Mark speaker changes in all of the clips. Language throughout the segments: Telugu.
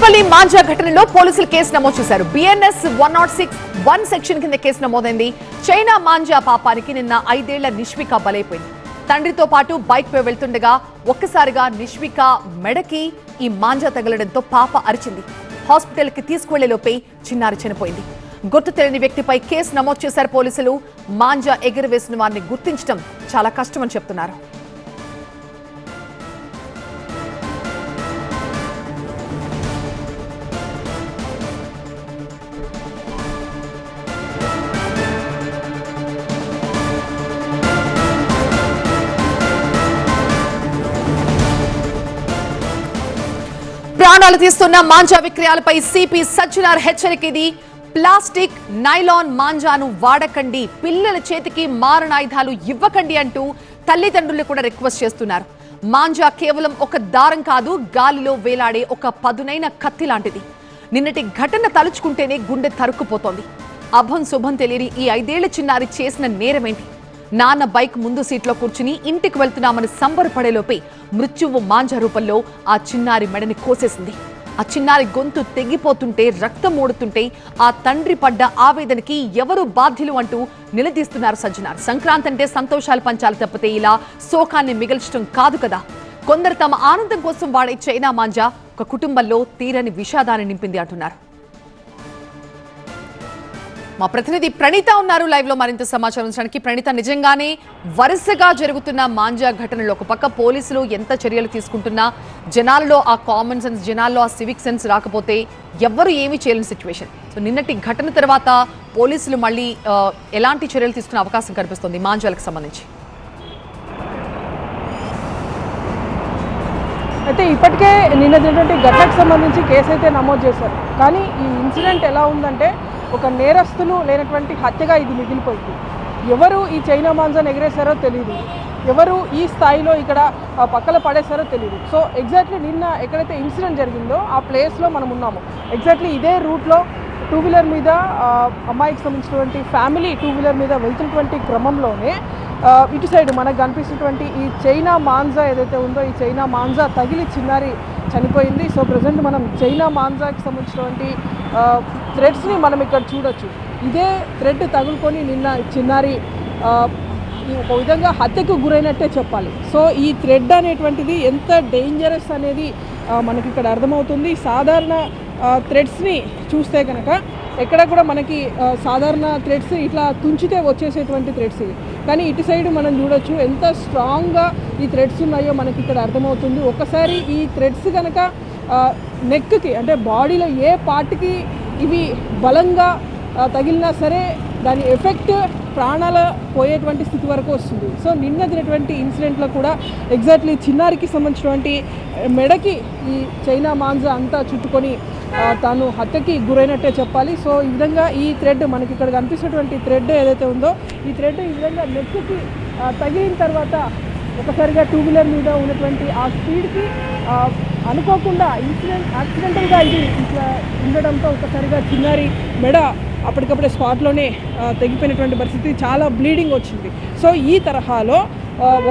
Speaker 1: కుకట్పల్లి మాంజా ఘటనలో పోలీసులు కేసు నమోదు చేశారు. బిఎన్ఎస్ 106(1) సెక్షన్ కింద కేసు నమోదైంది. చైనా మాంజా పాపానికి నిన్న 5 ఏళ్ల నిష్విక బలైపోయింది. తండ్రితో పాటు బైక్ పై వెళ్తుండగా ఒక్కసారిగా నిష్విక మెడకి ఈ మాంజా తగలడంతో పాప అరిచింది. హాస్పిటల్ కి తీసుకువెళ్లేలోపే చిన్నారి చనిపోయింది. గుర్తు తెలియని వ్యక్తిపై కేసు నమోదు చేశారు పోలీసులు. మాంజా ఎగురవేసిన వారిని గుర్తించడం చాలా కష్టమని చెప్తున్నారు. ప్రాణాలు తీస్తున్న మాంజా విక్రయాలపై సిపి సజ్జనార్ హెచ్చరిక ఇది. ప్లాస్టిక్, నైలాన్ మాంజాను వాడకండి, పిల్లల చేతికి మారణాయుధాలు ఇవ్వకండి అంటూ తల్లిదండ్రులు కూడా రిక్వెస్ట్ చేస్తున్నారు. మాంజా కేవలం ఒక దారం కాదు, గాలిలో వేలాడే ఒక పదునైన కత్తి లాంటిది. నిన్నటి ఘటన తలుచుకుంటేనే గుండె తరుక్కుపోతోంది. అభం శుభం తెలియని ఈ 5 ఏళ్ల చిన్నారి చేసిన నేరమేంటి? నాన్న బైక్ ముందు సీట్లో కూర్చుని ఇంటికి వెళ్తున్నామని సంబరపడేలోపే మృత్యువు మాంజా రూపంలో ఆ చిన్నారి మెడని కోసేసింది. ఆ చిన్నారి గొంతు తెగిపోతుంటే, రక్తం ఓడుతుంటే ఆ తండ్రి పడ్డ ఆవేదనకి ఎవరు బాధ్యులు అంటూ నిలదీస్తున్నారు సజ్జనార్. సంక్రాంతి అంటే సంతోషాలు పంచాలి తప్పితే ఇలా శోకాన్ని మిగల్చడం కాదు కదా. కొందరు తమ ఆనందం కోసం వాడే చైనా మాంజా ఒక కుటుంబంలో తీరని విషాదాన్ని నింపింది అంటున్నారు. మా ప్రతినిధి ప్రణీత ఉన్నారు లైవ్ లో మరింత సమాచారం ఇచ్చడానికి. ప్రణీత, నిజంగానే వరుసగా జరుగుతున్న మాంజా ఘటనలో ఒక పక్క పోలీసులు ఎంత చర్యలు తీసుకుంటున్నా జనాల్లో ఆ కామన్ సెన్స్, జనాల్లో ఆ సివిక్ సెన్స్ రాకపోతే ఎవ్వరు ఏమీ చేయలేని సిచ్యువేషన్. సో నిన్నటి ఘటన తర్వాత పోలీసులు మళ్ళీ ఎలాంటి చర్యలు తీసుకునే అవకాశం కనిపిస్తుంది మాంజాలకు సంబంధించి?
Speaker 2: అయితే ఇప్పటికే నిన్న జరిగినటువంటి ఘటనకు సంబంధించి కేసు అయితే నమోదు చేశారు. కానీ ఈ ఇన్సిడెంట్ ఎలా ఉందంటే ఒక నేరస్తులు లేనటువంటి హత్యగా ఇది మిగిలిపోయింది. ఎవరు ఈ చైనా మాంజాను ఎగిరేశారో తెలియదు, ఎవరు ఈ స్థాయిలో ఇక్కడ పక్కన పడేశారో తెలియదు. సో ఎగ్జాక్ట్లీ నిన్న ఎక్కడైతే ఇన్సిడెంట్ జరిగిందో ఆ ప్లేస్లో మనం ఉన్నాము. ఎగ్జాక్ట్లీ ఇదే రూట్లో 2 వీలర్ మీద అమ్మాయికి సంబంధించినటువంటి ఫ్యామిలీ 2 వీలర్ మీద వెళ్తున్నటువంటి క్రమంలోనే ఇటు సైడ్ మనకు కనిపిస్తున్నటువంటి ఈ చైనా మాంజా ఏదైతే ఉందో ఈ చైనా మాంజా తగిలి చిన్నారి చనిపోయింది. సో ప్రజెంట్ మనం చైనా మాంజాకి సంబంధించినటువంటి థ్రెడ్స్ని మనం ఇక్కడ చూడొచ్చు. ఇదే థ్రెడ్ తగులుకొని నిన్న చిన్నారి ఒక విధంగా హత్యకు గురైనట్టే చెప్పాలి. సో ఈ థ్రెడ్ అనేటువంటిది ఎంత డేంజరస్ అనేది మనకి ఇక్కడ అర్థమవుతుంది. సాధారణ థ్రెడ్స్ని చూస్తే కనుక ఎక్కడ కూడా మనకి సాధారణ థ్రెడ్స్ ఇట్లా తుంచితే వచ్చేసేటువంటి థ్రెడ్స్ ఇవి. కానీ ఇటు సైడ్ మనం చూడొచ్చు ఎంత స్ట్రాంగ్గా ఈ థ్రెడ్స్ ఉన్నాయో మనకి ఇక్కడ అర్థమవుతుంది. ఒకసారి ఈ థ్రెడ్స్ కనుక నెక్కి అంటే బాడీలో ఏ పార్ట్కి ఇవి బలంగా తగిలినా సరే దాని ఎఫెక్ట్ ప్రాణాల పోయేటువంటి స్థితి వరకు వస్తుంది. సో నిన్న జరిగినటువంటి ఇన్సిడెంట్లో కూడా ఎగ్జాక్ట్లీ చిన్నారికి సంబంధించినటువంటి మెడకి ఈ చైనా మాంజా అంతా చుట్టుకొని తాను హత్యకి గురైనట్టే చెప్పాలి. సో ఈ విధంగా ఈ థ్రెడ్ మనకి ఇక్కడ కనిపిస్తున్నటువంటి థ్రెడ్ ఏదైతే ఉందో ఈ థ్రెడ్ ఈ విధంగా నెక్కి తగిలిన తర్వాత ఒకసారిగా 2 వీలర్ మీద ఉన్నటువంటి ఆ స్పీడ్కి అనుకోకుండా యాక్సిడెంటల్గా ఇది ఇట్లా ఉండడంతో ఒకసారిగా చిన్నారి మెడ అప్పటికప్పుడే స్పాట్లోనే తెగిపోయినటువంటి పరిస్థితి, చాలా బ్లీడింగ్ వచ్చింది. సో ఈ తరహాలో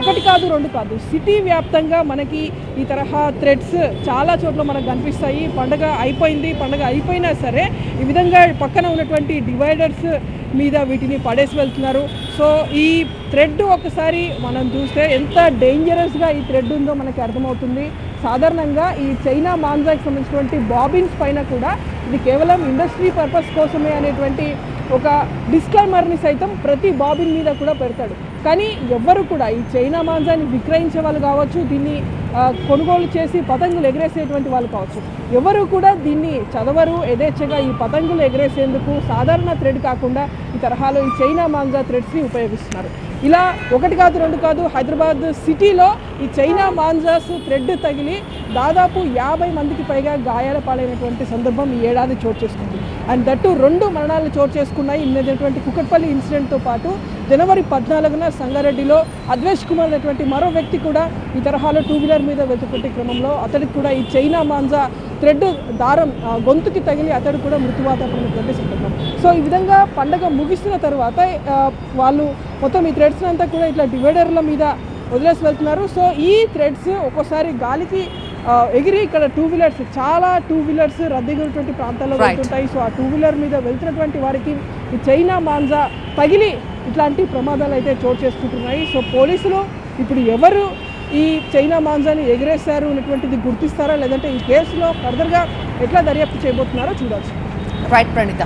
Speaker 2: 1 కాదు 2 కాదు సిటీ వ్యాప్తంగా మనకి ఈ తరహా థ్రెడ్స్ చాలా చోట్ల మనకు కనిపిస్తాయి. పండగ అయిపోయినా సరే ఈ విధంగా పక్కన ఉన్నటువంటి డివైడర్స్ మీద వీటిని పడేసి వెళ్తున్నారు. సో ఈ థ్రెడ్ ఒకసారి మనం చూస్తే ఎంత డేంజరస్గా ఈ థ్రెడ్ ఉందో మనకి అర్థమవుతుంది. సాధారణంగా ఈ చైనా మాంజాకి సంబంధించినటువంటి బాబిన్స్ పైన కూడా ఇది కేవలం ఇండస్ట్రీ పర్పస్ కోసమే అనేటువంటి ఒక డిస్క్లైమర్ని సైతం ప్రతి బాబిన్ మీద కూడా పెడతాడు. కానీ ఎవ్వరు కూడా ఈ చైనా మాంజాని విక్రయించే వాళ్ళు కావచ్చు, దీన్ని కొనుగోలు చేసి పతంగులు ఎగరేసేటువంటి వాళ్ళు కావచ్చు, ఎవరు కూడా దీన్ని చదవరు. యథేచ్ఛగా ఈ పతంగులు ఎగరేసేందుకు సాధారణ థ్రెడ్ కాకుండా ఈ తరహాలో ఈ చైనా మాంజా థ్రెడ్స్ని ఉపయోగిస్తున్నారు. ఇలా 1 కాదు 2 కాదు హైదరాబాద్ సిటీలో ఈ చైనా మాంజాస్ థ్రెడ్ తగిలి దాదాపు 50 మందికి పైగా గాయాల పాలైనటువంటి సందర్భం ఈ ఏడాది చోటు చేసుకుంది. అండ్ దట్టు 2 మరణాలు చోటు చేసుకున్నాయి. నిన్నటువంటి కుకట్పల్లి ఇన్సిడెంట్తో పాటు జనవరి 14న సంగారెడ్డిలో అద్వేష్ కుమార్ అనేటువంటి మరో వ్యక్తి కూడా ఈ తరహాలో 2 వీలర్ మీద వెళ్తున్నటువంటి క్రమంలో అతడికి కూడా ఈ చైనా మాంజా థ్రెడ్ దారం గొంతుకి తగిలి అతడు కూడా మృత్యువాత పడినటువంటి సందర్భం. సో ఈ విధంగా పండగ ముగిసిన తర్వాత వాళ్ళు మొత్తం ఈ థ్రెడ్స్ అంతా కూడా ఇట్లా డివైడర్ల మీద వదిలేసి వెళ్తున్నారు. సో ఈ థ్రెడ్స్ ఒక్కోసారి గాలికి ఎగిరి ఇక్కడ టూ వీలర్స్ చాలా టూ వీలర్స్ రద్దీగా ఉన్నటువంటి ప్రాంతాల్లో వెళ్తుంటాయి. సో ఆ టూ వీలర్ మీద వెళ్తున్నటువంటి వారికి ఈ చైనా మాంజా తగిలి ఇట్లాంటి ప్రమాదాలు అయితే చోటు చేసుకుంటున్నాయి. సో పోలీసులు ఇప్పుడు ఎవరు ఈ చైనా మాంజాని ఎగిరేశారు అనేటువంటిది గుర్తిస్తారా, లేదంటే ఈ కేసులో ఫర్దర్గా ఎట్లా దర్యాప్తు చేయబోతున్నారో చూడాల్సి.
Speaker 1: రైట్ ప్రణీత.